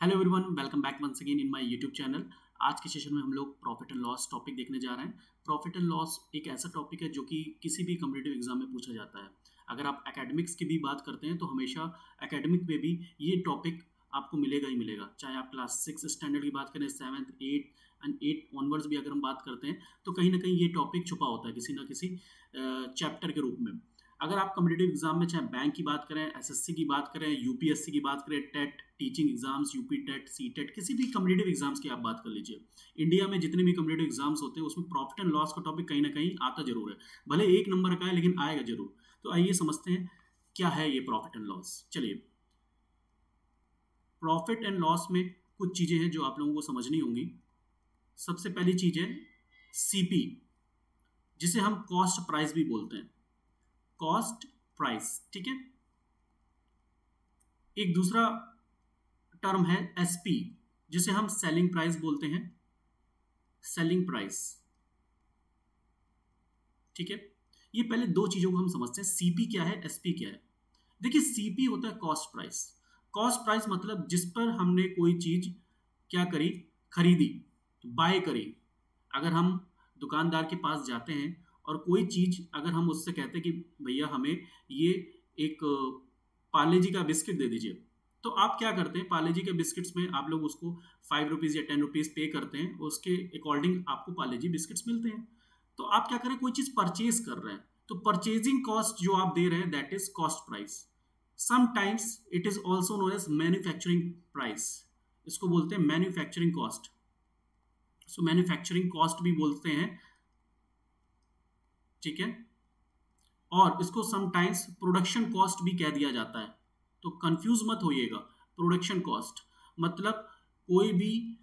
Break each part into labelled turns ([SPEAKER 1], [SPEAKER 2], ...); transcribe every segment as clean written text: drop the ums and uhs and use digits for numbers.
[SPEAKER 1] Hello everyone, welcome back once again in my YouTube channel. आज के session में हम लोग प्रॉफिट एंड लॉस टॉपिक देखने जा रहे हैं। प्रॉफिट एंड लॉस एक ऐसा टॉपिक है जो कि किसी भी कम्पिटिटिव एग्जाम में पूछा जाता है। अगर आप एकेडमिक्स की भी बात करते हैं तो हमेशा एकेडमिक में भी ये टॉपिक आपको मिलेगा ही मिलेगा। चाहे आप क्लास 6 स्टैंडर्ड की बात करें, 7th 8 एंड 8 ऑनवर्ड्स भी अगर हम बात करते हैं तो कहीं ना कहीं ये टॉपिक छुपा होता है किसी ना किसी चैप्टर के रूप में। अगर आप कम्पिटिटिव एग्जाम में चाहे बैंक की बात करें, एसएससी की बात करें, यूपीएससी की बात करें, TET teaching exams, UP TET, C TET, किसी भी कम्पिटिटिव एग्जाम्स की आप बात कर लीजिए। इंडिया में जितने भी कम्पिटिटिव एग्जाम्स होते हैं उसमें प्रॉफिट एंड लॉस का टॉपिक कहीं ना कहीं आता जरूर है। भले एक नंबर का है लेकिन आएगा जरूर। तो आइए समझते हैं क्या है ये प्रॉफिट एंड लॉस। चलिए, प्रॉफिट एंड लॉस में कुछ चीजें हैं जो आप लोगों को समझनी होंगी। सबसे पहली चीज है सीपी, जिसे हम कॉस्ट प्राइस भी बोलते हैं। कॉस्ट प्राइस, ठीक है। एक दूसरा टर्म है एसपी, जिसे हम सेलिंग प्राइस बोलते हैं। सेलिंग प्राइस, ठीक है। ये पहले दो चीजों को हम समझते हैं, सीपी क्या है, एसपी क्या है। देखिए, सीपी होता है कॉस्ट प्राइस। कॉस्ट प्राइस मतलब जिस पर हमने कोई चीज क्या करी, खरीदी, बाय करी। अगर हम दुकानदार के पास जाते हैं और कोई चीज अगर हम उससे कहते हैं कि भैया हमें ये एक पार्ले जी का बिस्किट दे दीजिए, तो आप क्या करते हैं, पार्ले जी के बिस्किट्स में आप लोग उसको 5 रुपीज़ या 10 रुपीज़ पे करते हैं, उसके अकॉर्डिंग आपको पार्ले जी बिस्किट्स मिलते हैं। तो आप क्या करें, कोई चीज परचेज कर रहे हैं तो परचेजिंग कॉस्ट जो आप दे रहे हैं that is cost price. Sometimes it is also known as manufacturing price. इसको बोलते हैं manufacturing cost. So manufacturing cost भी बोलते हैं, ठीक है। और इसको समटाइम्स प्रोडक्शन कॉस्ट भी कह दिया जाता है। तो कंफ्यूज मत होइएगा। प्रोडक्शन कॉस्ट मतलब कोई भी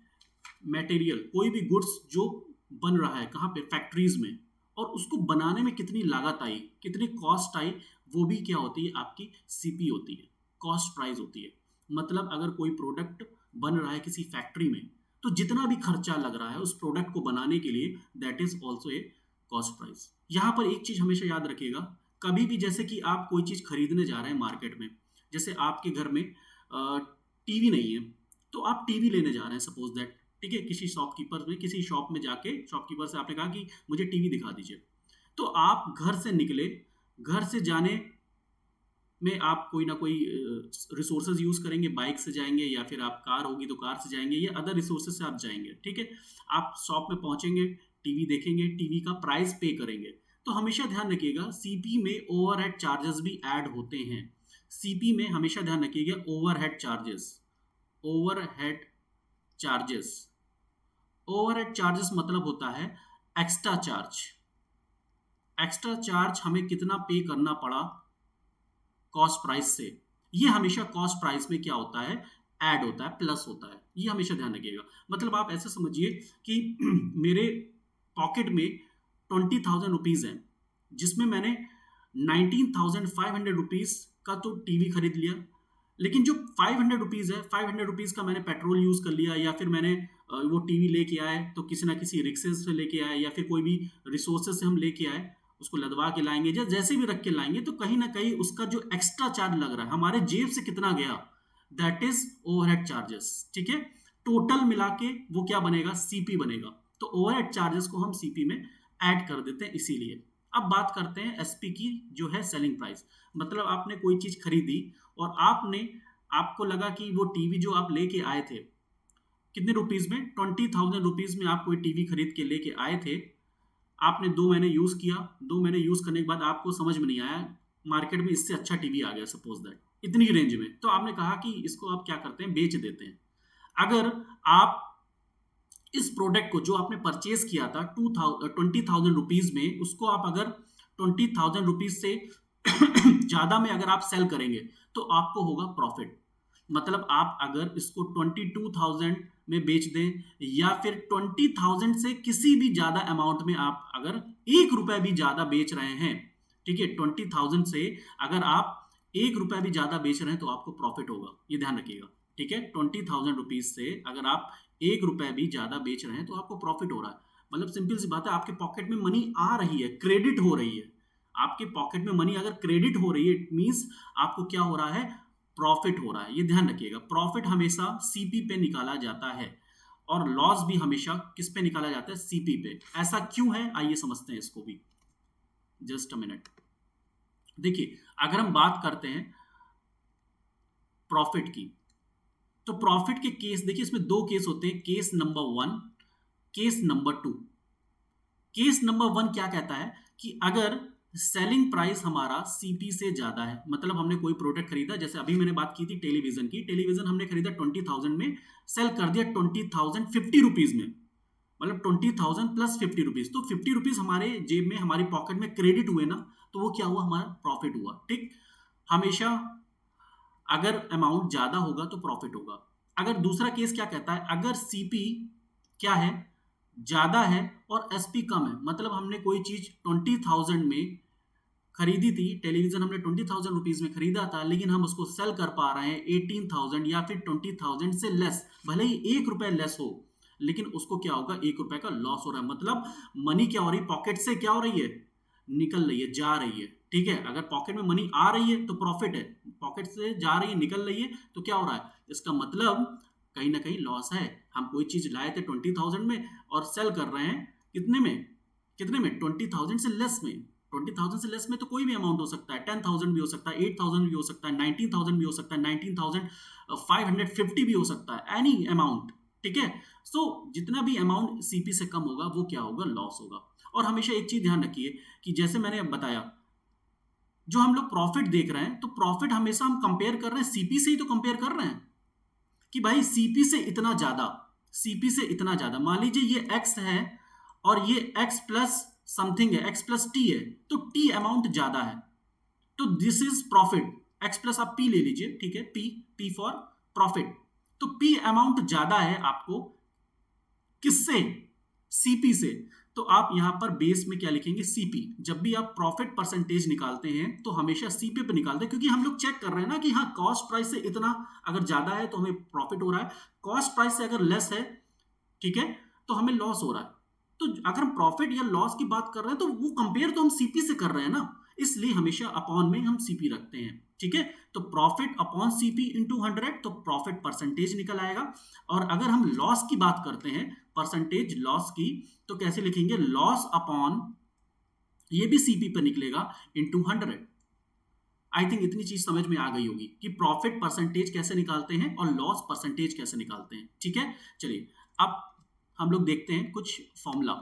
[SPEAKER 1] मटेरियल, कोई भी गुड्स जो बन रहा है कहाँ पे, फैक्ट्रीज में, और उसको बनाने में कितनी लागत आई, कितनी कॉस्ट आई, वो भी क्या होती है, आपकी सीपी होती है, कॉस्ट प्राइस होती है। मतलब अगर कोई प्रोडक्ट बन रहा है किसी फैक्ट्री में तो जितना भी खर्चा लग रहा है उस प्रोडक्ट को बनाने के लिए that is also a cost price. यहाँ पर एक चीज हमेशा याद रखिएगा, कभी भी जैसे कि आप कोई चीज खरीदने जा रहे हैं मार्केट में, जैसे आपके घर में टीवी नहीं है तो आप टीवी लेने जा रहे हैं सपोज दैट, ठीक है। किसी शॉपकीपर में, किसी शॉप में जाके शॉपकीपर से आपने कहा कि मुझे टीवी दिखा दीजिए। तो आप घर से निकले, घर से जाने में आप कोई ना कोई रिसोर्सेज यूज करेंगे, बाइक से जाएंगे या फिर आप कार होगी तो कार से जाएंगे या अदर रिसोर्सेज से आप जाएंगे, ठीक है। आप शॉप में पहुंचेंगे, टीवी देखेंगे, टीवी का प्राइस पे करेंगे। तो हमेशा ध्यान रखिएगा सीपी में ओवरहेड चार्जेस भी ऐड होते हैं। सीपी में हमेशा ध्यान रखिएगा overhead charges. Overhead charges, overhead charges मतलब होता है एक्स्ट्रा चार्ज। एक्स्ट्रा चार्ज हमें कितना पे करना पड़ा कॉस्ट प्राइस से, ये हमेशा कॉस्ट प्राइस में क्या होता है, ऐड होता है, प्लस होता है। ये हमेशा ध्यान रखिएगा। मतलब आप ऐसे समझिए कि मेरे पॉकेट में 20,000 रुपीज है, जिसमें मैंने 19,500 रुपीज का तो टीवी खरीद लिया, लेकिन जो 500 रुपीज है, 500 रुपीज का मैंने पेट्रोल यूज कर लिया, या फिर मैंने वो टीवी लेके आए तो किसी ना किसी रिक्शे से लेके आए या फिर कोई भी रिसोर्सेज से हम लेके आए, उसको लदवा के लाएंगे या जैसे भी रख के लाएंगे, तो कहीं ना कहीं उसका जो एक्स्ट्रा चार्ज लग रहा है हमारे जेब से कितना गया, दैट इज ओवरहेड चार्जेस, ठीक है। टोटल मिला के वो क्या बनेगा, सीपी बनेगा। तो ओवरहेड चार्जेस को हम सीपी में ऐड कर देते हैं इसीलिए। अब बात करते हैं एसपी की, जो है सेलिंग प्राइस। मतलब आपने कोई चीज खरीदी और आपको लगा कि वो टीवी जो आप लेके आए थे, कितने रुपीज में, 20,000 रुपीज में आप कोई टीवी खरीद के लेके आए थे। आपने 2 महीने यूज किया, 2 महीने यूज करने के बाद आपको समझ में नहीं आया, मार्केट में इससे अच्छा टीवी आ गया सपोज दैट, इतनी रेंज में, तो आपने कहा कि इसको आप क्या करते हैं, बेच देते हैं। अगर आप इस प्रोडक्ट को जो आपने परचेज किया था 20,000 रुपीज में, उसको आप अगर 20,000 रुपीज से ज्यादा में अगर आप सेल करेंगे तो आपको होगा प्रॉफिट। मतलब आप अगर इसको 22,000 में बेच दें या फिर 20,000 से किसी भी ज्यादा अमाउंट में आप अगर 1 रुपए भी ज्यादा बेच रहे हैं, ठीक है, 20,000 से अगर आप 1 रुपए भी ज्यादा बेच रहे हैं तो आपको प्रॉफिट होगा, ये ध्यान रखिएगा, ठीक है। 20,000 रुपीज से अगर आप 1 रुपए भी ज्यादा बेच रहे हैं तो आपको प्रॉफिट हो रहा है। मतलब सिंपल सी बात है, आपके पॉकेट में मनी आ रही है, क्रेडिट हो रही है। आपके पॉकेट में मनी अगर क्रेडिट हो रही है, इट मीन्स आपको क्या हो रहा है, प्रॉफिट हो रहा है, ये ध्यान रखिएगा। प्रॉफिट हमेशा सीपी पे निकाला जाता है और लॉस भी हमेशा किस पे निकाला जाता है, सीपी पे। ऐसा क्यों है, आइए समझते हैं इसको भी। Just a minute. देखिए अगर हम बात करते हैं प्रॉफिट की, तो प्रॉफिट के केस देखिए, इसमें दो केस होते हैं, case number 1, case number 2। Case number 1 क्या कहता है कि अगर सेलिंग प्राइस हमारा सीपी से ज्यादा है, मतलब हमने कोई प्रोडक्ट खरीदा, जैसे अभी मैंने बात की थी टेलीविजन की, टेलीविजन हमने खरीदा 20,000 में, सेल कर दिया 20,000 50 रुपीज में, मतलब 20,000 प्लस 50 रुपीज, तो 50 रुपीज हमारे जेब में, हमारी पॉकेट में क्रेडिट हुए ना, तो वो क्या हुआ, हमारा प्रॉफिट हुआ। ठीक, हमेशा अगर अमाउंट ज्यादा होगा तो प्रॉफिट होगा। अगर दूसरा केस क्या कहता है, अगर सीपी क्या है, ज्यादा है और एसपी कम है, मतलब हमने कोई चीज 20,000 में खरीदी थी, टेलीविजन हमने 20,000 रुपीज में खरीदा था, लेकिन हम उसको सेल कर पा रहे हैं 18,000 या फिर 20,000 से लेस, भले ही 1 रुपए लेस हो, लेकिन उसको क्या होगा, 1 रुपए का लॉस हो रहा है। मतलब मनी क्या हो रही है, पॉकेट से क्या हो रही है, निकल रही है, जा रही है। ठीक है, अगर पॉकेट में मनी आ रही है तो प्रॉफिट है, पॉकेट से जा रही है, निकल रही है, तो क्या हो रहा है, इसका मतलब कहीं ना कहीं लॉस है। हम कोई चीज लाए थे 20,000 में और सेल कर रहे हैं कितने में, कितने में, 20,000 से लेस में। 20,000 से लेस में तो कोई भी अमाउंट हो सकता है, 10,000 भी हो सकता है, 8,000 भी हो सकता है, 19,000 भी हो सकता है, 19,550 भी हो सकता है, एनी अमाउंट। ठीक है, सो जितना भी अमाउंट सीपी से कम होगा वो क्या होगा, लॉस होगा। और हमेशा एक चीज ध्यान रखिए कि जैसे मैंने बताया, जो हम लोग प्रॉफिट देख रहे हैं, तो प्रॉफिट हमेशा हम कंपेयर कर रहे हैं सीपी से ही, तो कंपेयर कर रहे हैं कि भाई सीपी से इतना ज्यादा, सीपी से इतना ज्यादा। मान लीजिए ये एक्स है और ये एक्स प्लस समथिंग है, एक्स प्लस टी है, तो टी अमाउंट ज्यादा है, तो this is profit. X plus आप पी ले लीजिए, ठीक है, पी, पी फॉर प्रॉफिट। तो पी अमाउंट ज्यादा है आपको किससे, सीपी से, तो आप यहां पर बेस में क्या लिखेंगे, सीपी। जब भी आप प्रॉफिट परसेंटेज निकालते हैं तो हमेशा सीपी पे निकालते हैं, क्योंकि हम लोग चेक कर रहे हैं ना कि हाँ कॉस्ट प्राइस से इतना अगर ज्यादा है तो हमें प्रॉफिट हो रहा है, कॉस्ट प्राइस से अगर लेस है, ठीक है, तो हमें लॉस हो रहा है। तो अगर हम प्रॉफिट या लॉस की बात कर रहे हैं तो वो कंपेयर तो हम सीपी से कर रहे हैं ना, इसलिए हमेशा अपॉन में हम सीपी रखते हैं। ठीक है, तो प्रॉफिट अपॉन सीपी इंटू 100, तो प्रॉफिट परसेंटेज निकल आएगा। और अगर हम लॉस की बात करते हैं, परसेंटेज लॉस की, तो कैसे लिखेंगे, लॉस अपॉन, ये भी सीपी पर निकलेगा, इंटू 100। आई थिंक इतनी चीज समझ में आ गई होगी कि प्रॉफिट परसेंटेज कैसे निकालते हैं और लॉस परसेंटेज कैसे निकालते हैं। ठीक है, चलिए अब हम लोग देखते हैं कुछ फॉर्मूला।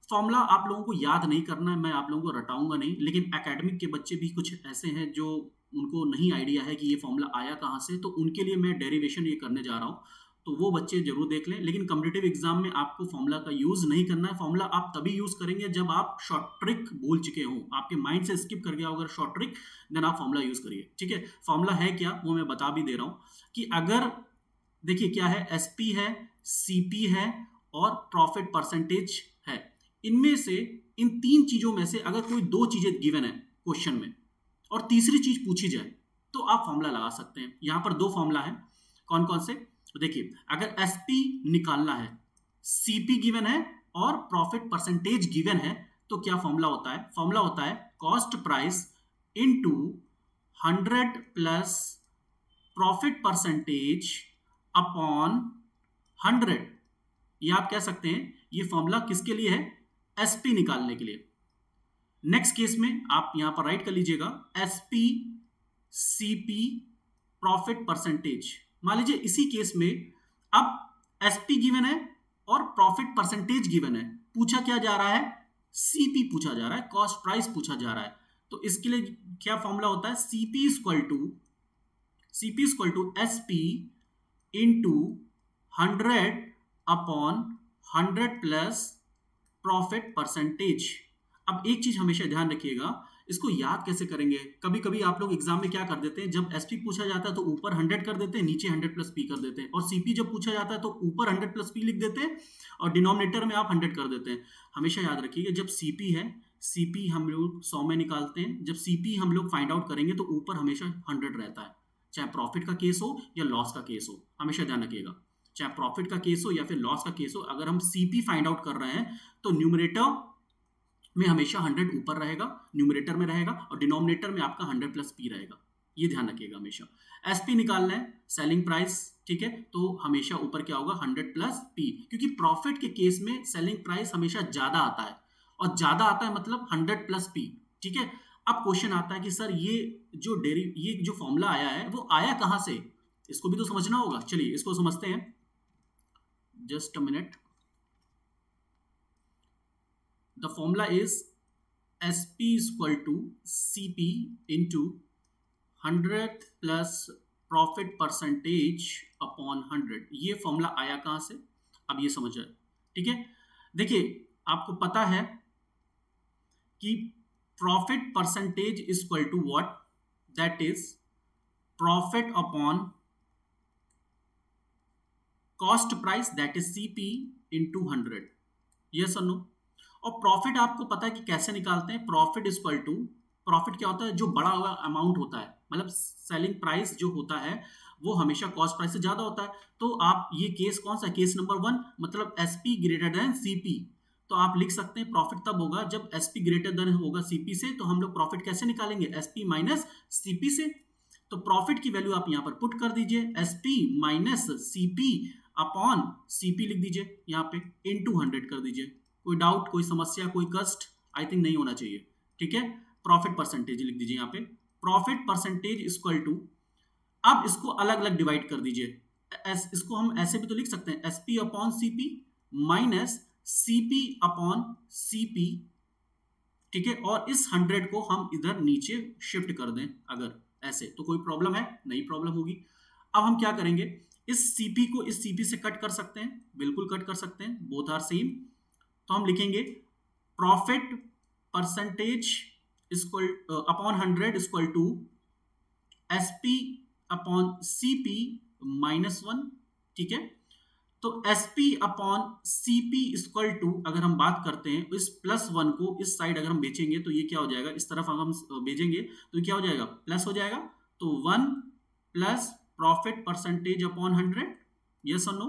[SPEAKER 1] फॉर्मूला आप लोगों को याद नहीं करना है, मैं आप लोगों को रटाऊंगा नहीं, लेकिन एकेडमिक के बच्चे भी कुछ ऐसे हैं जो उनको नहीं आइडिया है कि ये फॉर्मूला आया कहाँ से, तो उनके लिए मैं डेरिवेशन ये करने जा रहा हूँ, तो वो बच्चे जरूर देख लें। लेकिन कॉम्पिटिटिव एग्जाम में आपको फॉर्मूला का यूज नहीं करना है। फॉर्मूला आप तभी यूज करेंगे जब आप शॉर्ट ट्रिक भूल चुके हो, आपके माइंड से स्किप कर गया अगर शॉर्ट ट्रिक, देन आप फॉर्मूला यूज करिए। ठीक है, फॉर्मूला है क्या वो मैं बता भी दे रहा हूँ कि अगर देखिए क्या है, एसपी है, सीपी है और प्रॉफिट परसेंटेज है, इनमें से इन तीन चीजों में से अगर कोई दो चीजें गिवन है क्वेश्चन में और तीसरी चीज पूछी जाए तो आप फॉर्मूला लगा सकते हैं। यहां पर दो फॉर्मूला है, कौन कौन से, तो देखिए अगर एसपी निकालना है, सीपी गिवन है और प्रॉफिट परसेंटेज गिवन है, तो क्या फॉर्मूला होता है, फॉर्मूला होता है cost price into 100 plus profit percentage upon 100। ये आप कह सकते हैं ये फॉर्मूला किसके लिए है, एसपी निकालने के लिए। नेक्स्ट केस में आप यहां पर राइट कर लीजिएगा, एसपी सीपी प्रॉफिट परसेंटेज। मान लीजिए इसी केस में अब एसपी गिवन है और प्रॉफिट परसेंटेज गिवन है, पूछा क्या जा रहा है, सीपी पूछा जा रहा है, कॉस्ट प्राइस पूछा जा रहा है। तो इसके लिए क्या फॉर्मूला होता है, CP equal to SP into 100 upon 100 plus profit percentage. अब एक चीज हमेशा ध्यान रखिएगा, इसको याद कैसे करेंगे, कभी कभी आप लोग एग्जाम में क्या कर देते हैं, जब एसपी पूछा जाता है तो ऊपर 100 कर देते हैं, नीचे 100 प्लस पी कर देते हैं, और सीपी जब पूछा जाता है तो ऊपर 100 प्लस पी लिख देते हैं और डिनोमिनेटर में आप 100 कर देते हैं। हमेशा याद रखिएगा जब सीपी है, सीपी हम लोग 100 में निकालते हैं, जब सीपी हम लोग फाइंड आउट करेंगे तो ऊपर हमेशा 100 रहता है, चाहे प्रॉफिट का केस हो या लॉस का केस हो, हमेशा ध्यान रखिएगा, चाहे प्रॉफिट का केस हो या फिर लॉस का केस हो, अगर हम सीपी फाइंड आउट कर रहे हैं तो न्यूमरेटर में हमेशा 100 ऊपर रहेगा, न्यूमरेटर में रहेगा, और डिनोमिनेटर में आपका 100 प्लस पी रहेगा। ये ध्यान रखिएगा हमेशा। एसपी निकालना है, सेलिंग प्राइस, ठीक है, तो हमेशा ऊपर क्या होगा 100 प्लस पी, क्योंकि प्रॉफिट के केस में सेलिंग प्राइस हमेशा ज्यादा आता है, और ज्यादा आता है मतलब 100 प्लस पी, ठीक है। अब क्वेश्चन आता है कि सर ये जो फॉर्मूला आया है वो आया कहां से, इसको भी तो समझना होगा। चलिए इसको समझते हैं, just a minute. The formula is SP equal to CP into 100 plus profit percentage upon 100। ये फॉर्मूला आया कहां से, अब ये समझ आए, ठीक है। देखिए आपको पता है कि profit percentage is equal to what, that is profit upon cost price, that is CP into 100। Yes और नो। और प्रॉफिट आपको पता है कि कैसे निकालते हैं, profit is equal to, profit क्या होता है, जो बड़ा हुआ अमाउंट होता है, मतलब सेलिंग प्राइस जो होता है वो हमेशा कॉस्ट प्राइस से ज्यादा होता है। तो आप ये केस कौन सा, केस नंबर 1, मतलब SP ग्रेटर देन CP, तो आप लिख सकते हैं प्रॉफिट तब होगा जब SP ग्रेटर देन होगा CP से। तो हम लोग प्रॉफिट कैसे निकालेंगे, SP माइनस CP से। तो प्रॉफिट की वैल्यू आप यहां पर पुट कर दीजिए, SP minus CP upon CP लिख दीजिए यहाँ पे, इनटू 100 कर दीजिए। कोई डाउट, कोई समस्या, कोई कष्ट आई थिंक नहीं होना चाहिए, ठीक है। प्रॉफिट परसेंटेज लिख दीजिए यहाँ पे, प्रॉफिट परसेंटेज इक्वल टू, अब इसको अलग अलग डिवाइड कर दीजिए, इसको हम ऐसे भी तो लिख सकते हैं, SP upon CP minus CP upon CP, ठीक है। और इस 100 को हम इधर नीचे शिफ्ट कर दें अगर ऐसे, तो कोई प्रॉब्लम है, नहीं प्रॉब्लम होगी। अब हम क्या करेंगे, इस CP को इस CP से कट कर सकते हैं, बिल्कुल कट कर सकते हैं, बोथ आर सेम। तो हम लिखेंगे profit percentage equal upon 100 equal to SP upon CP minus 1, ठीक है। तो SP upon CP equal to, अगर हम बात करते हैं इस प्लस 1 को इस साइड अगर हम बेचेंगे तो ये क्या हो जाएगा, इस तरफ अगर हम भेजेंगे तो क्या हो जाएगा, प्लस हो जाएगा। तो 1 plus profit percentage upon 100, yes और नो।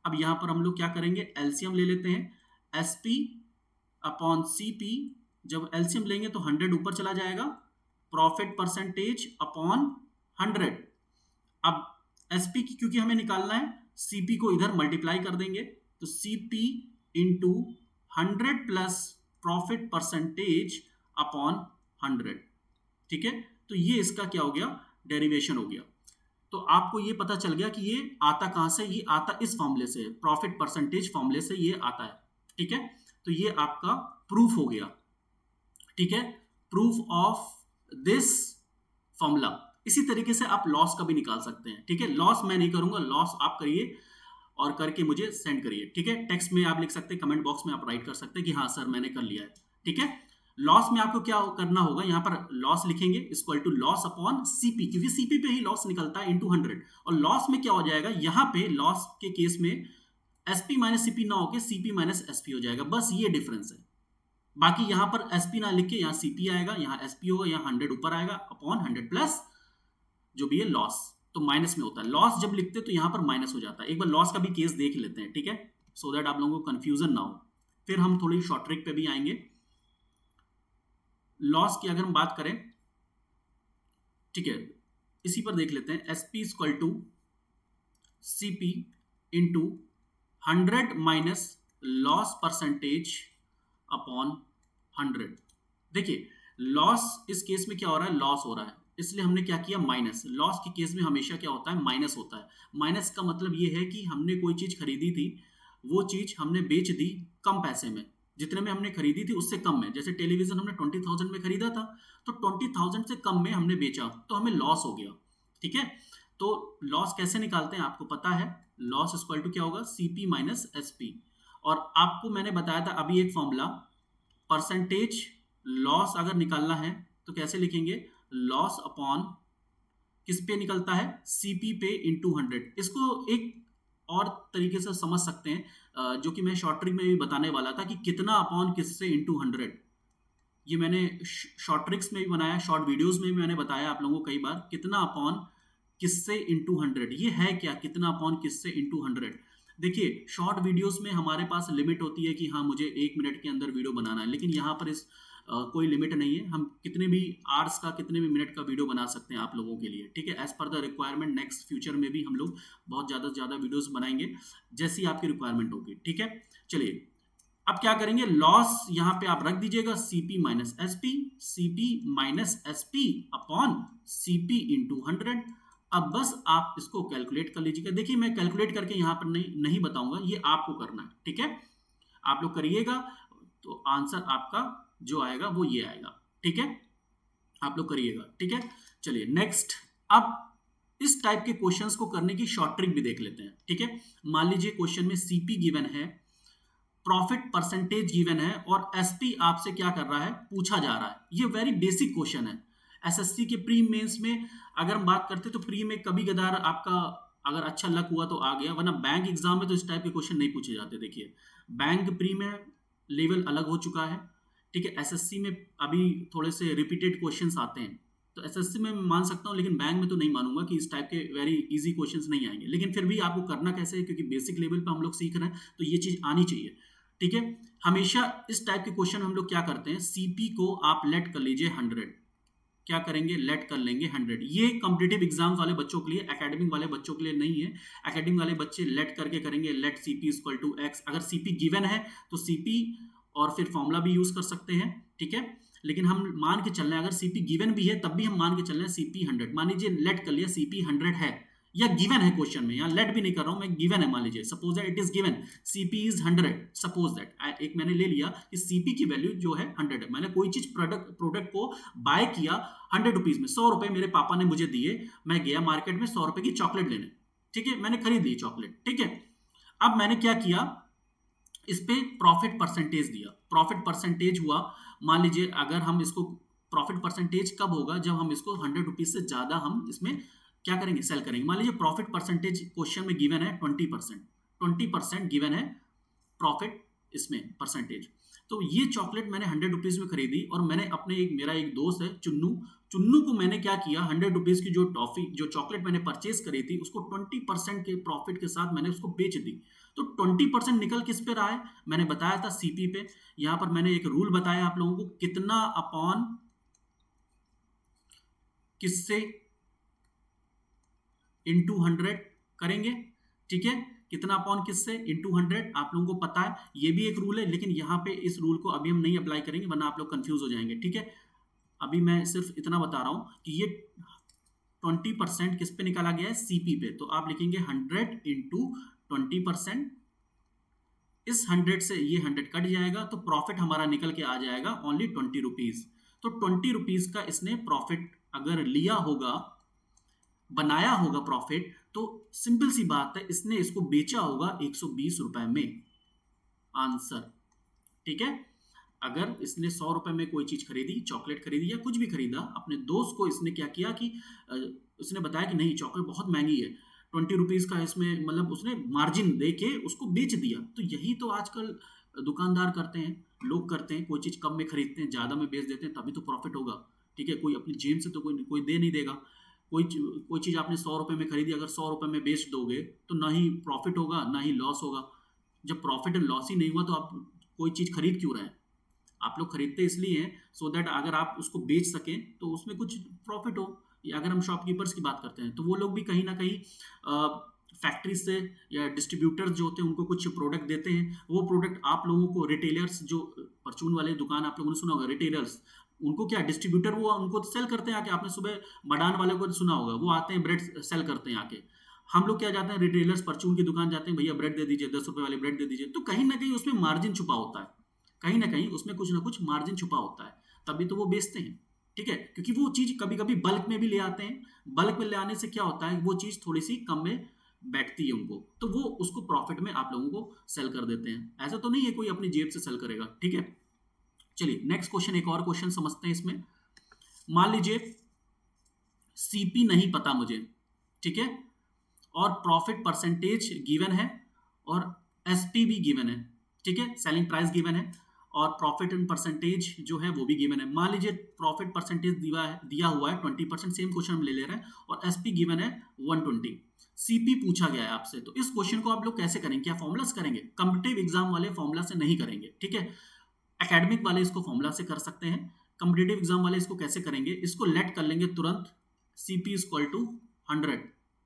[SPEAKER 1] अब यहां पर हम लोग क्या करेंगे, एलसीएम ले लेते हैं, SP अपॉन CP, जब एलसीएम लेंगे तो 100 ऊपर चला जाएगा, प्रॉफिट परसेंटेज अपॉन 100। अब SP की क्योंकि हमें निकालना है, CP को इधर मल्टीप्लाई कर देंगे, तो CP into 100 plus profit percentage upon 100, ठीक है। तो ये इसका क्या हो गया, डेरिवेशन हो गया। तो आपको ये पता चल गया कि ये आता कहां से, ये आता इस फॉर्मूले से, प्रॉफिट परसेंटेज फॉर्मूले से ये आता है, ठीक है। तो ये आपका प्रूफ हो गया, ठीक है, प्रूफ ऑफ दिस फॉर्मूला। इसी तरीके से आप लॉस का भी निकाल सकते हैं, ठीक है। लॉस मैं नहीं करूंगा, लॉस आप करिए और करके मुझे सेंड करिए, ठीक है। टेक्स्ट में आप लिख सकते हैं, कमेंट बॉक्स में आप राइट कर सकते हैं कि हाँ सर मैंने कर लिया है, ठीक है। लॉस में आपको क्या करना होगा, यहां पर लॉस लिखेंगे equal to loss upon CP, क्योंकि CP पे ही लॉस निकलता है, इंटू 100। और लॉस में क्या हो जाएगा, यहां पे लॉस के केस में SP माइनस CP ना होके CP माइनस SP हो जाएगा, बस ये डिफरेंस है। बाकी यहां पर SP ना लिख के यहाँ CP आएगा, यहाँ SP होगा, यहाँ 100 ऊपर आएगा अपॉन 100 प्लस जो भी है लॉस, तो माइनस में होता है। लॉस जब लिखते तो यहां पर माइनस हो जाता है। एक बार लॉस का भी केस देख लेते हैं, ठीक है, सो दैट आप लोगों को कंफ्यूजन ना हो। फिर हम थोड़ी शॉर्ट ट्रिक पे भी आएंगे। लॉस की अगर हम बात करें, ठीक है, इसी पर देख लेते हैं, SP equal to CP into 100 minus loss percentage upon 100। देखिए लॉस इस केस में क्या हो रहा है, लॉस हो रहा है, इसलिए हमने क्या किया, माइनस। लॉस के केस में हमेशा क्या होता है, माइनस होता है। माइनस का मतलब ये है कि हमने कोई चीज खरीदी थी, वो चीज हमने बेच दी कम पैसे में, जितने में हमने खरीदी थी उससे कम में। जैसे टेलीविजन हमने 20,000 में खरीदा था, तो 20,000 से कम में हमने बेचा, तो हमें लॉस हो गया, ठीक है। तो लॉस कैसे निकालते हैं आपको पता है, लॉस इक्वल टू क्या होगा, CP माइनस SP। और आपको मैंने बताया था अभी एक फॉर्मूला, परसेंटेज लॉस अगर निकालना है तो कैसे लिखेंगे, लॉस अपॉन किस पे निकलता है, CP पे इंटू 100। इसको एक और तरीके से समझ सकते हैं, जो कि मैं शॉर्ट ट्रिक में भी बताने वाला था, कि कितना अपॉन किससे इंटू 100। ये मैंने शॉर्ट ट्रिक्स में भी बनाया, शॉर्ट वीडियोस में भी मैंने बताया आप लोगों को कई बार, कितना अपॉन किससे इंटू 100। ये है क्या, कितना अपॉन किससे इंटू 100। देखिए शॉर्ट वीडियोस में हमारे पास लिमिट होती है कि हाँ मुझे 1 मिनट के अंदर वीडियो बनाना है, लेकिन यहाँ पर इस कोई लिमिट नहीं है, हम कितने भी आवर्स का कितने भी मिनट का वीडियो बना सकते हैं आप लोगों के लिए, ठीक है। As per the requirement next future में भी हम लोग बहुत ज़्यादा से ज़्यादा वीडियोस बनाएंगे जैसी आपकी रिक्वायरमेंट होगी, ठीक है। चलिए अब क्या करेंगे, लॉस यहाँ पे आप रख दीजिएगा CP minus S P upon CP into 100। अब बस आप इसको कैलकुलेट कर लीजिएगा। देखिए मैं कैलकुलेट करके यहाँ पर नहीं बताऊंगा, ये आपको करना है, ठीक है। आप लोग करिएगा तो आंसर आपका जो आएगा वो ये आएगा, ठीक है। आप लोग करिएगा, ठीक है। चलिए नेक्स्ट, अब इस टाइप के क्वेश्चंस को करने की शॉर्ट ट्रिक भी देख लेते हैं, ठीक है। मान लीजिए क्वेश्चन में CP गिवन है, प्रॉफिट परसेंटेज गिवन है और SP आपसे क्या कर रहा है, पूछा जा रहा है। ये वेरी बेसिक क्वेश्चन है। SSC के प्री मेंस में अगर हम बात करते तो प्री में कभी कदार आपका अगर अच्छा लक हुआ तो आ गया, वरना बैंक एग्जाम में तो इस टाइप के क्वेश्चन नहीं पूछे जाते। देखिए बैंक प्री में लेवल अलग हो चुका है, ठीक है। SSC में अभी थोड़े से रिपीटेड क्वेश्चंस आते हैं, तो SSC में मैं मान सकता हूँ, लेकिन बैंक में तो नहीं मानूंगा कि इस टाइप के वेरी इजी क्वेश्चंस नहीं आएंगे। लेकिन फिर भी आपको करना कैसे है, क्योंकि बेसिक लेवल पे हम लोग सीख रहे हैं तो ये चीज आनी चाहिए, ठीक है। हमेशा इस टाइप के क्वेश्चन हम लोग क्या करते हैं, CP को आप लेट कर लीजिए 100, क्या करेंगे, लेट कर लेंगे 100। ये कॉम्पिटिटिव एग्जाम्स वाले बच्चों के लिए, एकेडमिक वाले बच्चों के लिए नहीं है। एकेडमिक वाले बच्चे लेट करके करेंगे, let CP equal to x। अगर CP गिवन है तो CP और फिर फॉर्मूला भी यूज कर सकते हैं, ठीक है। लेकिन हम मान के चल रहे हैं अगर CP गिवन भी है तब भी हम मान के चल रहे हैं CP 100। मान लीजिए लेट कर लिया CP 100 है या गिवन है क्वेश्चन में, यहाँ लेट भी नहीं कर रहा हूं मैं, गिवन है। मान लीजिए suppose that it is given CP is 100, suppose that एक मैंने ले लिया कि CP की वैल्यू जो है 100 है। मैंने कोई चीज प्रोडक्ट को बाय किया 100 रुपीज में, 100 रुपए मेरे पापा ने मुझे दिए, मैं गया मार्केट में 100 रुपए की चॉकलेट लेने, ठीक है। मैंने खरीद ली चॉकलेट, ठीक है। अब मैंने क्या किया, इस पे प्रॉफिट परसेंटेज दिया। प्रॉफिट परसेंटेज हुआ, मान लीजिए अगर हम इसको, प्रॉफिट परसेंटेज कब होगा, जब हम इसको 100 रुपीज से ज्यादा हम इसमें क्या करेंगे, सेल करेंगे। मान लीजिए प्रॉफिट परसेंटेज क्वेश्चन में गिवन है 20% गिवन है प्रॉफिट इसमें परसेंटेज। तो ये चॉकलेट मैंने 100 रुपीज में खरीदी और मैंने अपने मेरा एक दोस्त है चुन्नू को मैंने क्या किया, 100 रुपीज की जो टॉफी जो चॉकलेट मैंने परचेज करी थी उसको 20% के प्रॉफिट के साथ मैंने उसको बेच दी। तो 20% निकल किस पे रहा है, मैंने बताया था CP पे। यहां पर मैंने एक रूल बताया आप लोगों को, कितना अपॉन किससे इंटू 100 करेंगे, ठीक है। कितना अपॉन किससे इंटू 100 आप लोगों को पता है, ये भी एक रूल है। लेकिन यहाँ पे इस रूल को अभी हम नहीं अप्लाई करेंगे वरना आप लोग कंफ्यूज हो जाएंगे, ठीक है। अभी मैं सिर्फ इतना बता रहा हूं कि ये 20% किस पे निकाला गया है, CP पे। तो आप लिखेंगे 100 इंटू 20%, इस 100 से ये 100 कट जाएगा तो प्रॉफिट हमारा निकल के आ जाएगा ओनली 20 रुपीज। तो 20 रुपीज का इसने प्रॉफिट अगर लिया होगा, बनाया होगा प्रॉफिट, तो सिंपल सी बात है इसने इसको बेचा होगा 120 रुपए में, आंसर, ठीक है। अगर इसने 100 रुपए में कोई चीज खरीदी, चॉकलेट खरीदी या कुछ भी खरीदा, अपने दोस्त को इसने क्या किया कि उसने बताया कि नहीं चॉकलेट बहुत महंगी है, 20 रुपीज का इसमें, मतलब उसने मार्जिन दे के उसको बेच दिया। तो यही तो आजकल दुकानदार करते हैं, लोग करते हैं, कोई चीज कम में खरीदते हैं, ज्यादा में बेच देते हैं, तभी तो प्रॉफिट होगा, ठीक है। कोई अपनी जेब से तो कोई दे नहीं देगा। कोई चीज आपने 100 रुपए में खरीदी, अगर 100 रुपए में बेच दोगे तो ना ही प्रॉफिट होगा ना ही लॉस होगा। जब प्रॉफिट एंड लॉस ही नहीं हुआ तो आप कोई चीज खरीद क्यों रहे हैं, आप लोग खरीदते इसलिए हैं सो दैट अगर आप उसको बेच सकें तो उसमें कुछ प्रॉफिट हो। या अगर हम शॉपकीपर्स की बात करते हैं तो वो लोग भी कहीं ना कहीं फैक्ट्री से या डिस्ट्रीब्यूटर्स जो होते हैं उनको कुछ प्रोडक्ट देते हैं, वो प्रोडक्ट आप लोगों को रिटेलर्स, जो परचून वाले दुकान आप लोगों ने सुना होगा रिटेलर्स, उनको क्या डिस्ट्रीब्यूटर वो उनको सेल करते हैं आके। आपने सुबह मडान वाले को सुना होगा, वो आते हैं ब्रेड सेल करते हैं आके। हम लोग क्या जाते हैं रिटेलर्स परचून की दुकान जाते हैं, भैया ब्रेड दे दीजिए, 10 रुपए वाली ब्रेड दे दीजिए। तो कहीं ना कहीं उसमें मार्जिन छुपा होता है, कहीं ना कहीं उसमें कुछ ना कुछ मार्जिन छुपा होता है, तभी तो वो बेचते हैं, ठीक है। क्योंकि वो चीज कभी कभी बल्क में भी ले आते हैं, बल्क में ले आने से क्या होता है वो चीज थोड़ी सी कम में बैठती है उनको, तो वो उसको प्रॉफिट में आप लोगों को सेल कर देते हैं। ऐसा तो नहीं है कोई अपनी जेब से सेल करेगा, ठीक है। चलिए नेक्स्ट क्वेश्चन, एक और क्वेश्चन समझते हैं इसमें। मान लीजिए CP नहीं पता मुझे, ठीक है, और प्रॉफिट परसेंटेज गिवन है और SP भी गिवन है, ठीक है, सेलिंग प्राइस गिवन है और प्रॉफिट एंड परसेंटेज जो है वो भी गिवन है। मान लीजिए प्रॉफिट परसेंटेज दिया हुआ है 20%, सेम क्वेश्चन हम ले रहे हैं, और SP गिवन है 120, CP पूछा गया है आपसे। तो इस क्वेश्चन को आप लोग कैसे करेंगे, क्या फॉर्मुला से करेंगे, कॉम्पिटिटिव एग्जाम वाले फॉर्मुला से नहीं करेंगे, ठीक है। एकेडमिक वाले इसको फॉर्मूला से कर सकते हैं, कॉम्पिटिटिव एग्जाम वाले इसको कैसे करेंगे, इसको लेट कर लेंगे तुरंत, सीपी इक्वल टू 100,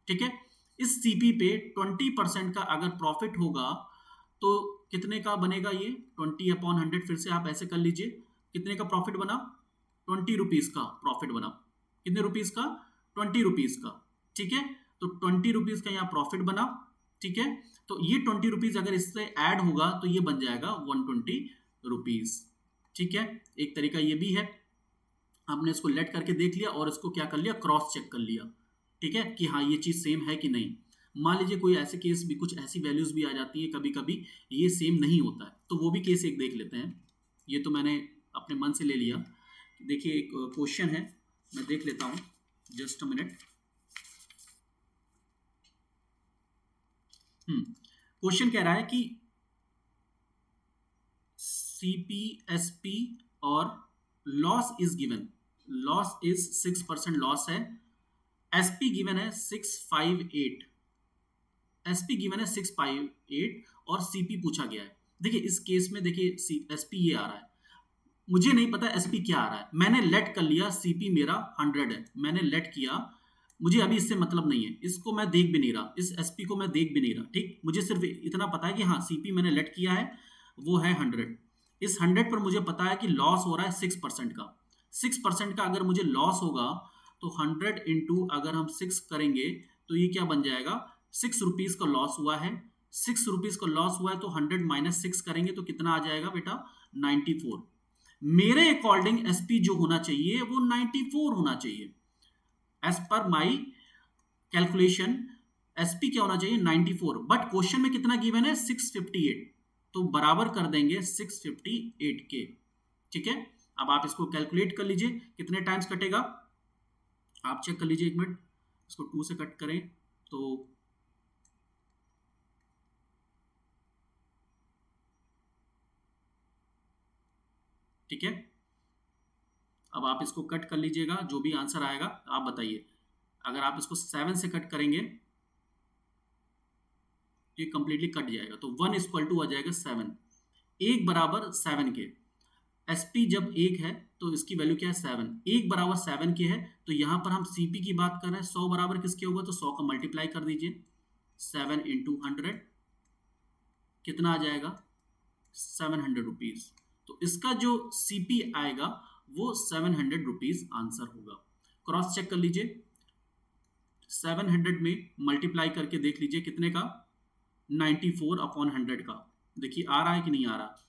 [SPEAKER 1] ठीक है। इस सीपी पे 20% का अगर प्रॉफिट होगा तो कितने का बनेगा ये 20/100, फिर से आप ऐसे कर लीजिए, कितने का प्रॉफिट बना, 20 रुपीज का प्रॉफिट बना, कितने रुपीज का, 20 रुपीज का, ठीक है। तो 20 रुपीज का यहाँ प्रॉफिट बना, ठीक है। तो ये 20 रुपीज अगर इससे ऐड होगा तो ये बन जाएगा 120 रुपीज, ठीक है। एक तरीका ये भी है, आपने इसको लेट करके देख लिया और इसको क्या कर लिया, क्रॉस चेक कर लिया, ठीक है, कि हाँ ये चीज सेम है कि नहीं। मान लीजिए कोई ऐसे केस भी, कुछ ऐसी वैल्यूज भी आ जाती है कभी कभी ये सेम नहीं होता है, तो वो भी केस एक देख लेते हैं। ये तो मैंने अपने मन से ले लिया। देखिए एक क्वेश्चन है, मैं देख लेता हूँ, जस्ट अ मिनट। क्वेश्चन कह रहा है कि सीपीएसपी और loss is given, loss is 6% loss है, एसपी गिवन है 658, एसपी गिवन है 658 और सीपी पूछा गया है। देखिए इस केस में देखिए एसपी ये आ रहा है, मुझे नहीं पता एसपी क्या आ रहा है, मैंने लेट कर लिया सीपी मेरा 100 है, मैंने लेट किया, मुझे अभी इससे मतलब नहीं है, इसको मैं देख भी नहीं रहा, इस एसपी को मैं देख भी नहीं रहा, ठीक। मुझे सिर्फ इतना पता है कि हाँ सीपी मैंने लेट किया है, वो है 100। इस 100 पर मुझे पता है कि लॉस हो रहा है 6% का, 6% का अगर मुझे लॉस होगा तो 100 इंटू अगर हम 6 करेंगे तो ये क्या बन जाएगा, 6 रुपीज का लॉस हुआ है, 6 रुपीज का लॉस हुआ है तो 100 माइनस 6 करेंगे तो कितना आ जाएगा बेटा, 94। मेरे अकॉर्डिंग एसपी जो होना चाहिए वो 94 होना चाहिए, एज पर माई कैलकुलेशन एसपी क्या होना चाहिए 94, बट क्वेश्चन में कितना गिवन है 658, तो बराबर कर देंगे 658 के, ठीक है। अब आप इसको कैलकुलेट कर लीजिए कितने टाइम्स कटेगा, आप चेक कर लीजिए, एक मिनट, इसको 2 से कट करें तो ठीक है। अब आप इसको कट कर लीजिएगा, जो भी आंसर आएगा आप बताइए। अगर आप इसको 7 से कट करेंगे तो ये कंप्लीटली कट जाएगा, तो 1 इक्वल टू आ जाएगा 7, 1 बराबर 7 के, एसपी जब 1 है तो इसकी वैल्यू क्या है 7, 1 बराबर 7 के है, तो यहां पर हम सीपी की बात कर रहे हैं, 100 बराबर किसके होगा, तो 100 का मल्टीप्लाई कर दीजिए, 7 इंटू 100 कितना आ जाएगा 700 रुपीज, तो इसका जो सीपी आएगा वो 700 रुपीज आंसर होगा। क्रॉस चेक कर लीजिए, 700 में मल्टीप्लाई करके देख लीजिए कितने का, 94/100 का, देखिए आ रहा है कि नहीं आ रहा,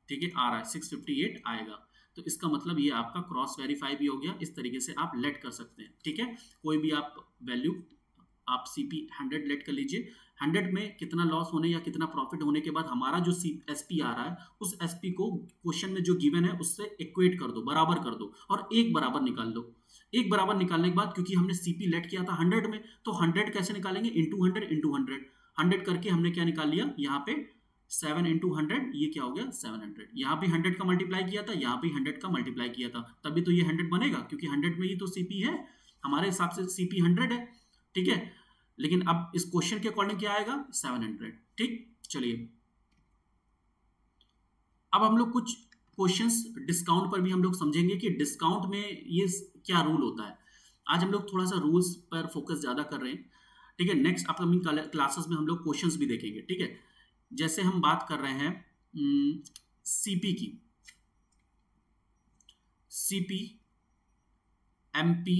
[SPEAKER 1] ठीक है आ रहा है, 658 आएगा, तो इसका मतलब ये आपका क्रॉस वेरीफाई भी हो गया। इस तरीके से आप लेट कर सकते हैं, ठीक है। कोई भी आप वैल्यू आप सीपी 100 लेट कर लीजिए, 100 में कितना लॉस होने या कितना प्रॉफिट होने के बाद हमारा जो एसपी आ रहा है उस एसपी को क्वेश्चन में जो गिवन है उससे इक्वेट कर दो, बराबर कर दो और एक बराबर निकाल लो। एक बराबर निकालने के बाद क्योंकि हमने सीपी लेट किया था 100 में, तो 100 कैसे निकालेंगे, इंटू 100 इंटू 100, 100 करके हमने क्या निकाल लिया यहाँ पे 7 इंटू 100, ये क्या हो गया 700, यहाँ पे 100 का मल्टीप्लाई किया था, यहाँ पे 100 का मल्टीप्लाई किया था, तभी तो ये 100 बनेगा, क्योंकि 100 में ही तो सीपी है, हमारे हिसाब से सीपी 100 है, ठीक है। लेकिन अब इस क्वेश्चन के अकॉर्डिंग क्या आएगा 700, ठीक। चलिए अब हम लोग कुछ क्वेश्चंस डिस्काउंट पर भी हम लोग समझेंगे कि डिस्काउंट में ये क्या रूल होता है। आज हम लोग थोड़ा सा रूल्स पर फोकस ज्यादा कर रहे हैं, ठीक है। नेक्स्ट अपकमिंग क्लासेस में हम लोग क्वेश्चंस भी देखेंगे, ठीक है। जैसे हम बात कर रहे हैं सीपी की, सीपी, एमपी,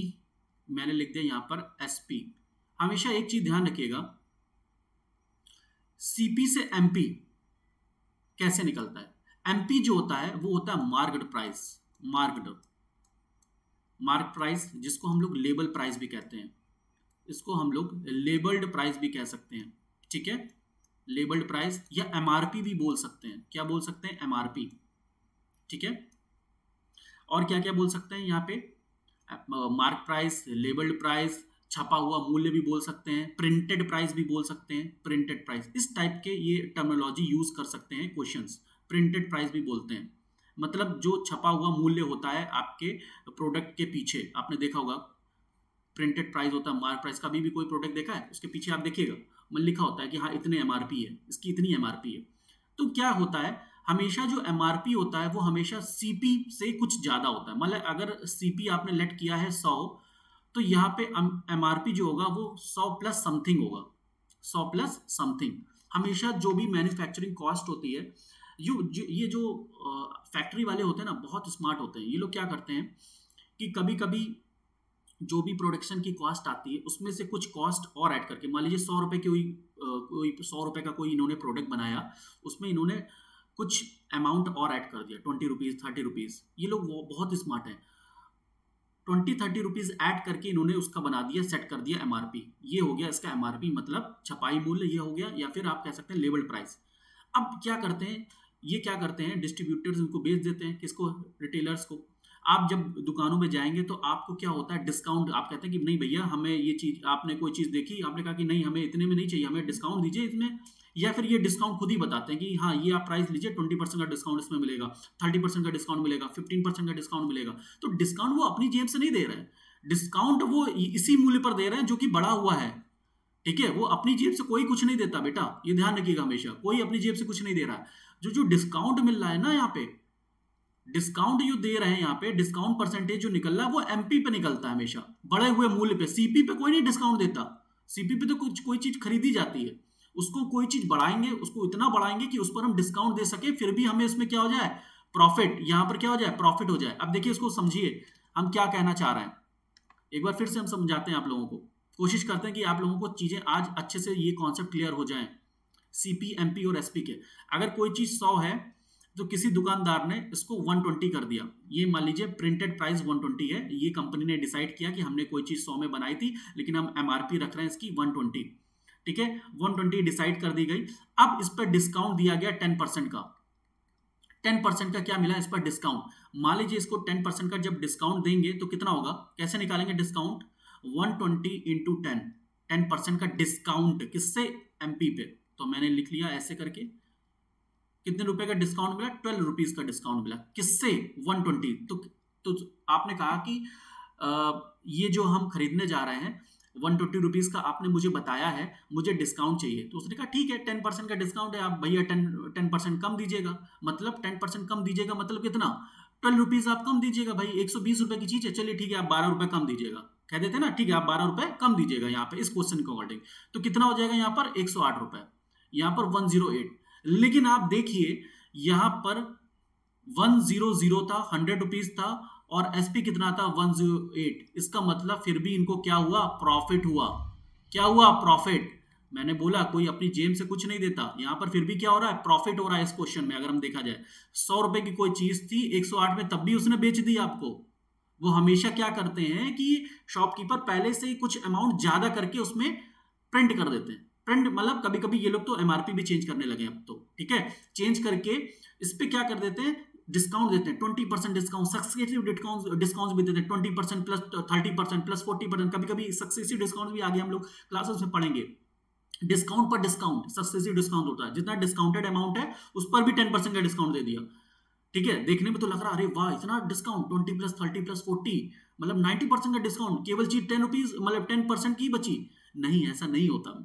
[SPEAKER 1] मैंने लिख दिया यहां पर एसपी। हमेशा एक चीज ध्यान रखिएगा, सीपी से एमपी कैसे निकलता है। एमपी जो होता है वो होता है मार्क्ड प्राइस, मार्क प्राइस, जिसको हम लोग लेबल प्राइस भी कहते हैं, इसको हम लोग लेबल्ड प्राइस भी कह सकते हैं, ठीक है। लेबल्ड प्राइस या एमआरपी भी बोल सकते हैं, क्या बोल सकते हैं एमआरपी, ठीक है। और क्या क्या बोल सकते हैं यहाँ पे, मार्क प्राइस, लेबल्ड प्राइस, छपा हुआ मूल्य भी बोल सकते हैं, प्रिंटेड प्राइस भी बोल सकते हैं, प्रिंटेड प्राइस, इस टाइप के ये टर्मिनोलॉजी यूज कर सकते हैं क्वेश्चंस। प्रिंटेड प्राइस भी बोलते हैं, मतलब जो छपा हुआ मूल्य होता है आपके प्रोडक्ट के पीछे, आपने देखा होगा प्रिंटेड प्राइस होता है, मार्क प्राइस। कभी भी कोई प्रोडक्ट देखा है उसके पीछे आप देखिएगा लिखा होता है कि हाँ इतने एमआरपी है, इसकी इतनी एमआरपी है, तो क्या होता है, हमेशा जो एमआरपी होता है वो हमेशा सीपी से कुछ ज्यादा होता है। मतलब अगर सीपी आपने लेट किया है 100, तो यहाँ पे एमआरपी जो होगा वो 100 प्लस समथिंग होगा, 100 प्लस समथिंग। हमेशा जो भी मैन्युफैक्चरिंग कॉस्ट होती है, ये जो फैक्ट्री वाले होते हैं ना, बहुत स्मार्ट होते हैं। ये लोग क्या करते हैं कि कभी कभी जो भी प्रोडक्शन की कॉस्ट आती है उसमें से कुछ कॉस्ट और ऐड करके, मान लीजिए 100 रुपए की कोई 100 रुपए का कोई इन्होंने प्रोडक्ट बनाया, उसमें इन्होंने कुछ अमाउंट और ऐड कर दिया, 20 रुपीज 30 रुपीज। ये लोग वो बहुत स्मार्ट हैं, 20-30 रुपीज ऐड करके इन्होंने उसका बना दिया, सेट कर दिया एमआरपी। ये हो गया इसका एमआरपी, मतलब छपाई मूल्य ये हो गया, या फिर आप कह सकते हैं लेवल प्राइस। अब क्या करते हैं, ये क्या करते हैं, डिस्ट्रीब्यूटर्स इनको बेच देते हैं, किसको, रिटेलर्स को। आप जब दुकानों में जाएंगे तो आपको क्या होता है, डिस्काउंट। आप कहते हैं कि नहीं भैया, हमें ये चीज, आपने कोई चीज देखी, आपने कहा कि नहीं हमें इतने में नहीं चाहिए, हमें डिस्काउंट दीजिए इसमें। या फिर ये डिस्काउंट खुद ही बताते हैं कि हाँ ये आप प्राइस लीजिए, 20% का डिस्काउंट इसमें मिलेगा, 30% का डिस्काउंट मिलेगा, 15% का डिस्काउंट मिलेगा। तो डिस्काउंट वो अपनी जेब से नहीं दे रहे हैं, डिस्काउंट वो इसी मूल्य पर दे रहे हैं जो कि बढ़ा हुआ है। ठीक है, वो अपनी जेब से कोई कुछ नहीं देता बेटा, ये ध्यान रखिएगा, हमेशा कोई अपनी जेब से कुछ नहीं दे रहा है। जो जो डिस्काउंट मिल रहा है ना यहाँ पे, डिस्काउंट जो दे रहे हैं यहाँ पे, डिस्काउंट परसेंटेज जो निकल रहा है वो एमपी पे निकलता है, हमेशा बढ़े हुए मूल्य पे। सीपी पे कोई नहीं डिस्काउंट देता, सीपी पे तो कुछ कोई चीज खरीदी जाती है, उसको कोई चीज बढ़ाएंगे, उसको इतना बढ़ाएंगे कि उस पर हम डिस्काउंट दे सके, फिर भी हमें इसमें क्या हो जाए, प्रॉफिट। यहाँ पर क्या हो जाए, प्रॉफिट हो जाए। अब देखिए इसको समझिए, हम क्या कहना चाह रहे हैं, एक बार फिर से हम समझाते हैं आप लोगों को, कोशिश करते हैं कि आप लोगों को चीजें आज अच्छे से ये कॉन्सेप्ट क्लियर हो जाएं। सीपी, एमपी और एसपी के, अगर कोई चीज 100 है तो किसी दुकानदार ने इसको 120 कर दिया। ये मान लीजिए प्रिंटेड प्राइस 120 है, ये कंपनी ने डिसाइड किया कि हमने कोई चीज 100 में बनाई थी, लेकिन हम एमआरपी रख रहे हैं इसकी 120। ठीक है, 120 डिसाइड कर दी गई। अब इस पर डिस्काउंट दिया गया 10% का। 10% का क्या मिला इस पर डिस्काउंट, मान लीजिए इसको 10% का जब डिस्काउंट देंगे तो कितना होगा, कैसे निकालेंगे डिस्काउंट, 120 इंटू 10, 10% का डिस्काउंट किससे, एमपी पे। तो मैंने लिख लिया ऐसे करके, कितने रुपए का डिस्काउंट मिला, 12 रुपीज का डिस्काउंट मिला, किससे, 120। तो आपने कहा कि ये जो हम खरीदने जा रहे हैं 120 रुपीज का आपने मुझे बताया है, मुझे डिस्काउंट चाहिए। तो उसने कहा ठीक है 10% का डिस्काउंट है, आप भैया 10% कम दीजिएगा। मतलब 10% कम दीजिएगा मतलब कितना, 12 रुपीज आप कम दीजिएगा भाई, 120 रुपए की चीज है, चलिए ठीक है आप 12 रुपए कम दीजिएगा, कह देते ना, ठीक है आप 12 रुपए कम दीजिएगा यहाँ पे इस क्वेश्चन के अकॉर्डिंग। तो कितना हो जाएगा यहाँ पर, 108 रुपए, यहाँ पर 108। लेकिन आप देखिए यहाँ पर 100 था, 100 रुपीज था, और एसपी कितना था, 108। इसका मतलब फिर भी इनको क्या हुआ, प्रॉफिट हुआ। क्या हुआ, प्रॉफिट। मैंने बोला कोई अपनी जेब से कुछ नहीं देता, यहां पर फिर भी क्या हो रहा है, प्रॉफिट हो रहा है इस क्वेश्चन में। अगर हम देखा जाए 100 रुपए की कोई चीज थी 108 में, तब भी उसने बेच दी आपको। वो हमेशा क्या करते हैं कि शॉपकीपर पहले से ही कुछ अमाउंट ज्यादा करके उसमें प्रिंट कर देते हैं। प्रिंट मतलब कभी कभी ये लोग तो एमआरपी भी चेंज करने लगे अब तो, ठीक है, चेंज करके इस पे क्या कर देते हैं, डिस्काउंट देते हैं, 20% डिस्काउंट, सक्सेसिव डिस्काउंट भी देते हैं, 20% प्लस 30% प्लस 40%, कभी कभी सक्सेसिव डिस्काउंट भी आगे हम लोग क्लासेस में पढ़ेंगे। डिस्काउंट पर डिस्काउंट, सक्सेसिव डिस्काउंट होता है, जितना डिस्काउंटेड अमाउंट है उस पर भी 10% का डिस्काउंट दे दिया। ठीक है, देखने में तो लग रहा है अरे वाह इतना डिस्काउंट, 20 प्लस 30 प्लस 40, मतलब 90% का डिस्काउंट, केवल चीज 10 रुपीज मतलब 10% की बची। नहीं, ऐसा नहीं होता।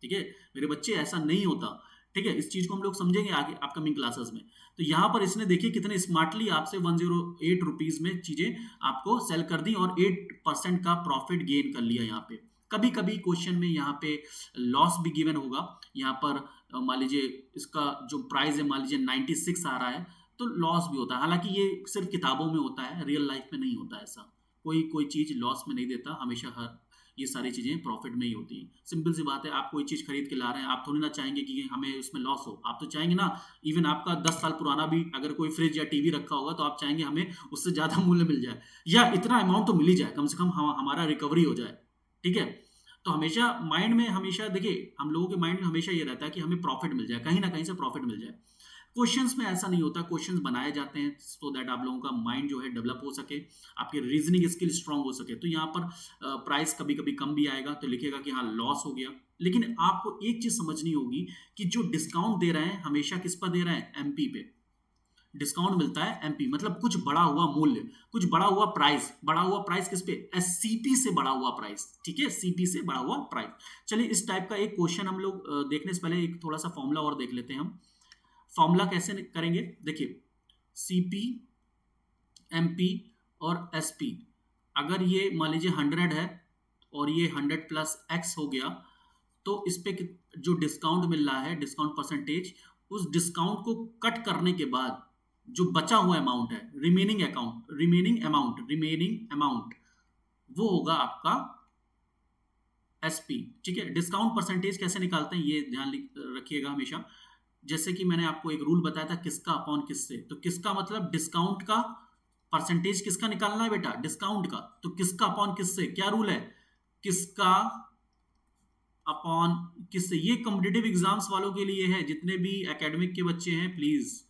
[SPEAKER 1] ठीक है मेरे बच्चे, ऐसा नहीं होता। ठीक है, इस चीज को हम लोग समझेंगे आगे अपकमिंग क्लासेस में। तो यहाँ पर इसने देखिए कितने स्मार्टली आपसे 108 रुपीज में चीजें आपको सेल कर दी और 8% का प्रॉफिट गेन कर लिया। यहाँ पे कभी कभी क्वेश्चन में यहाँ पे लॉस भी गिवन होगा। यहाँ पर मान लीजिए इसका जो प्राइस है मान लीजिए 96 आ रहा है, तो लॉस भी होता है। हालांकि ये सिर्फ किताबों में होता है, रियल लाइफ में नहीं होता ऐसा। कोई चीज लॉस में नहीं देता, हमेशा हर ये सारी चीजें प्रॉफिट में ही होती हैं। सिंपल सी बात है, आप कोई चीज खरीद के ला रहे हैं, आप थोड़ी ना चाहेंगे कि हमें उसमें लॉस हो, आप तो चाहेंगे ना, इवन आपका 10 साल पुराना भी अगर कोई फ्रिज या टीवी रखा होगा तो आप चाहेंगे हमें उससे ज्यादा मूल्य मिल जाए, या इतना अमाउंट तो मिल ही जाए, कम से कम हमारा रिकवरी हो जाए। ठीक है, तो हमेशा माइंड में, हमेशा देखिए हम लोगों के माइंड में हमेशा ये रहता है कि हमें प्रॉफिट मिल जाए, कहीं ना कहीं से प्रॉफिट मिल जाए। क्वेश्चंस में ऐसा नहीं होता, क्वेश्चंस बनाए जाते हैं सो दैट आप लोगों का माइंड जो है डेवलप हो सके, आपकी रीजनिंग स्किल स्ट्रांग हो सके। तो यहाँ पर प्राइस कभी कभी कम भी आएगा तो लिखेगा कि हाँ लॉस हो गया। लेकिन आपको एक चीज समझनी होगी कि जो डिस्काउंट दे रहे हैं हमेशा किस पर दे रहे हैं, एमपी पे डिस्काउंट मिलता है। एमपी मतलब कुछ बढ़ा हुआ मूल्य, कुछ बढ़ा हुआ प्राइस। बढ़ा हुआ प्राइस किस पे, सीपी से बढ़ा हुआ प्राइस। ठीक है, सीपी से बढ़ा हुआ प्राइस। चलिए इस टाइप का एक क्वेश्चन हम लोग देखने से पहले एक थोड़ा सा फॉर्मूला और देख लेते हैं हम। फॉर्मूला कैसे करेंगे, देखिए सीपी, एमपी और एसपी, अगर ये मान लीजिए 100 है और ये 100 प्लस एक्स हो गया, तो इस पे जो डिस्काउंट मिल रहा है, डिस्काउंट परसेंटेज, उस डिस्काउंट को कट करने के बाद जो बचा हुआ अमाउंट है, रिमेनिंग अमाउंट, वो होगा आपका एसपी। ठीक है, डिस्काउंट परसेंटेज कैसे निकालते हैं ये ध्यान रखिएगा हमेशा। जैसे कि मैंने आपको एक रूल बताया था किसका अपॉन किससे, तो किसका मतलब डिस्काउंट का परसेंटेज किसका निकालना है बेटा, डिस्काउंट का, तो किसका अपॉन किससे, क्या रूल है, किसका अपॉन किससे। ये कॉम्पिटिटिव एग्जाम्स वालों के लिए है, जितने भी एकेडमिक के बच्चे हैं प्लीज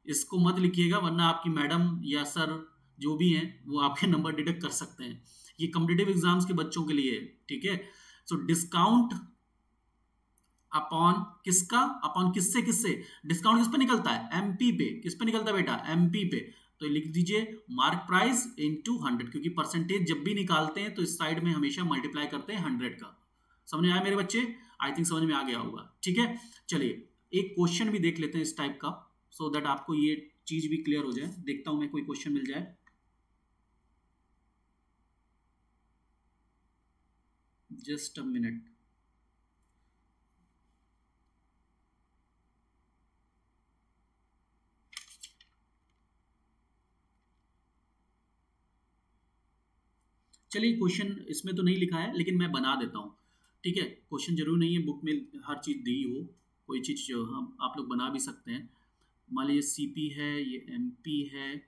[SPEAKER 1] इसको मत लिखिएगा, वरना आपकी मैडम या सर जो भी हैं वो आपके नंबर डिडक्ट कर सकते हैं। ये कॉम्पिटिटिव एग्जाम्स के बच्चों के लिए है, ठीक है। सो डिस्काउंट अपॉन किसका, अपॉन किससे, किससे डिस्काउंट किस पे निकलता है, एमपी पे, किस पे निकलता है बेटा, एमपी पे। तो लिख दीजिए मार्क प्राइस इनटू 100, क्योंकि परसेंटेज जब भी निकालते हैं तो इस साइड में हमेशा मल्टीप्लाई करते हैं 100 का। समझ में आया मेरे बच्चे, आई थिंक समझ में आ गया होगा, ठीक है। चलिए एक क्वेश्चन भी देख लेते हैं इस टाइप का, सो दैट आपको ये चीज भी क्लियर हो जाए। देखता हूं मैं कोई क्वेश्चन मिल जाए। Just a minute. चलिए क्वेश्चन इसमें तो नहीं लिखा है, लेकिन मैं बना देता हूँ, ठीक है। क्वेश्चन जरूर नहीं है बुक में हर चीज़ दी हो, कोई चीज़ जो हम आप लोग बना भी सकते हैं। मान लीजिए सीपी है, ये एमपी है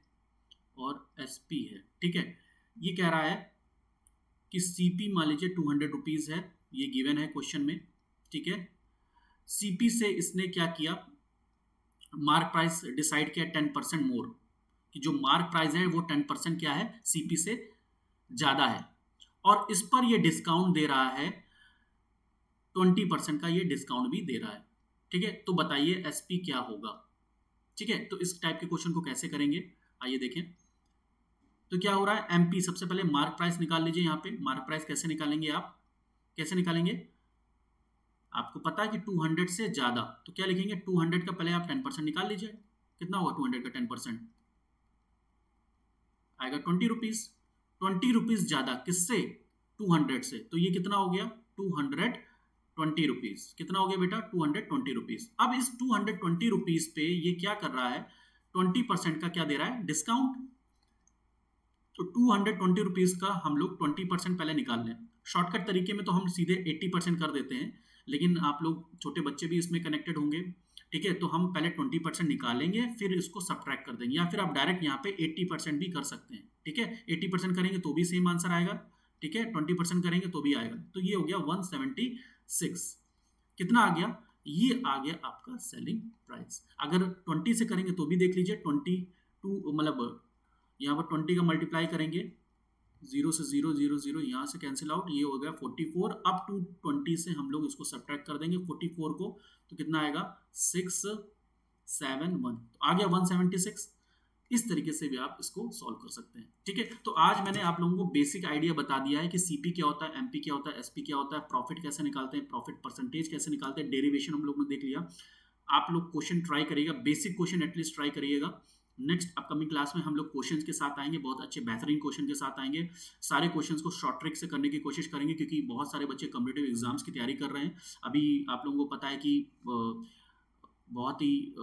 [SPEAKER 1] और एसपी है, ठीक है। ये कह रहा है कि सीपी मान लीजिए 200 रुपीज़ है, ये गिवन है क्वेश्चन में, ठीक है। सीपी से इसने क्या किया, मार्क प्राइस डिसाइड किया 10% मोर, कि जो मार्क प्राइस है वो 10% क्या है, सीपी से ज़्यादा है, और इस पर ये डिस्काउंट दे रहा है 20% का, ये डिस्काउंट भी दे रहा है, ठीक है। तो बताइए एसपी क्या होगा, ठीक है। तो इस टाइप के क्वेश्चन को कैसे करेंगे, आइए देखें। तो क्या हो रहा है, एमपी सबसे पहले मार्क प्राइस निकाल लीजिए। यहाँ पे मार्क प्राइस कैसे निकालेंगे, आप कैसे निकालेंगे, आपको पता है कि 200 से ज्यादा, तो क्या लिखेंगे, 200 का पहले आप 10% निकाल लीजिए, कितना होगा 200 का 10%, आएगा 20 रुपीज। 20 रुपीज ज्यादा किससे, 200 से, तो ये कितना हो गया 220 रुपीज, कितना हो गया बेटा 220 रुपीज। अब इस 220 रुपीज पे ये क्या कर रहा है, 20% का क्या दे रहा है, डिस्काउंट। तो 220 रुपीज का हम लोग 20% पहले निकाल लें। शॉर्टकट तरीके में तो हम सीधे 80% कर देते हैं, लेकिन आप लोग छोटे बच्चे भी इसमें कनेक्टेड होंगे, ठीक है। तो हम पहले 20% निकालेंगे, फिर इसको सब्ट्रैक्ट कर देंगे, या फिर आप डायरेक्ट यहाँ पे 80% भी कर सकते हैं, ठीक है। 80% करेंगे तो भी सेम आंसर आएगा, ठीक है। 20% करेंगे तो भी आएगा। तो ये हो गया 176, कितना आ गया, ये आ गया आपका सेलिंग प्राइस। अगर 20 से करेंगे तो भी देख लीजिए, 22 मतलब यहाँ पर 20 का मल्टीप्लाई करेंगे, 0 से 0 0 0 यहाँ से कैंसिल आउट, ये हो गया 44। अब 220 से हम लोग इसको सब्ट्रैक्ट कर देंगे 44 को, तो कितना आएगा 671, तो आ गया 176। इस तरीके से भी आप इसको सॉल्व कर सकते हैं, ठीक है। तो आज मैंने आप लोगों को बेसिक आइडिया बता दिया है कि सीपी क्या होता है, एमपी क्या होता है, एसपी क्या होता है, प्रॉफिट कैसे निकालते हैं, प्रॉफिट परसेंटेज कैसे निकालते हैं, डेरिवेशन हम लोग ने देख लिया। आप लोग क्वेश्चन ट्राई करिएगा, बेसिक क्वेश्चन एटलीस्ट ट्राई करिएगा। नेक्स्ट अपकमिंग क्लास में हम लोग क्वेश्चंस के साथ आएंगे, बहुत अच्छे बेहतरीन क्वेश्चन के साथ आएंगे। सारे क्वेश्चंस को शॉर्ट ट्रिक से करने की कोशिश करेंगे, क्योंकि बहुत सारे बच्चे कॉम्पिटिटिव एग्जाम्स की तैयारी कर रहे हैं। अभी आप लोगों को पता है कि बहुत ही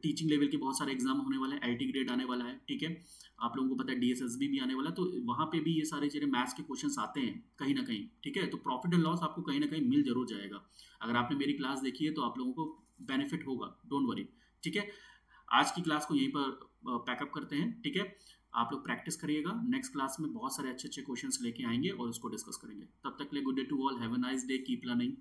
[SPEAKER 1] टीचिंग लेवल के बहुत सारे एग्जाम होने वाले हैं, आईटी ग्रेड आने वाला है, ठीक है। आप लोगों को पता है डीएसएसबी भी आने वाला है, तो वहाँ पे भी ये सारे चीज़ें मैथ्स के क्वेश्चंस आते हैं कहीं ना कहीं, ठीक है। तो प्रॉफिट एंड लॉस आपको कहीं ना कहीं मिल जरूर जाएगा। अगर आपने मेरी क्लास देखी है तो आप लोगों को बेनिफिट होगा, डोंट वरी, ठीक है। आज की क्लास को यहीं पर पैकअप करते हैं, ठीक है। आप लोग प्रैक्टिस करिएगा, नेक्स्ट क्लास में बहुत सारे अच्छे अच्छे क्वेश्चंस लेके आएंगे और उसको डिस्कस करेंगे। तब तक के लिए good day to all, have a nice day, keep learning.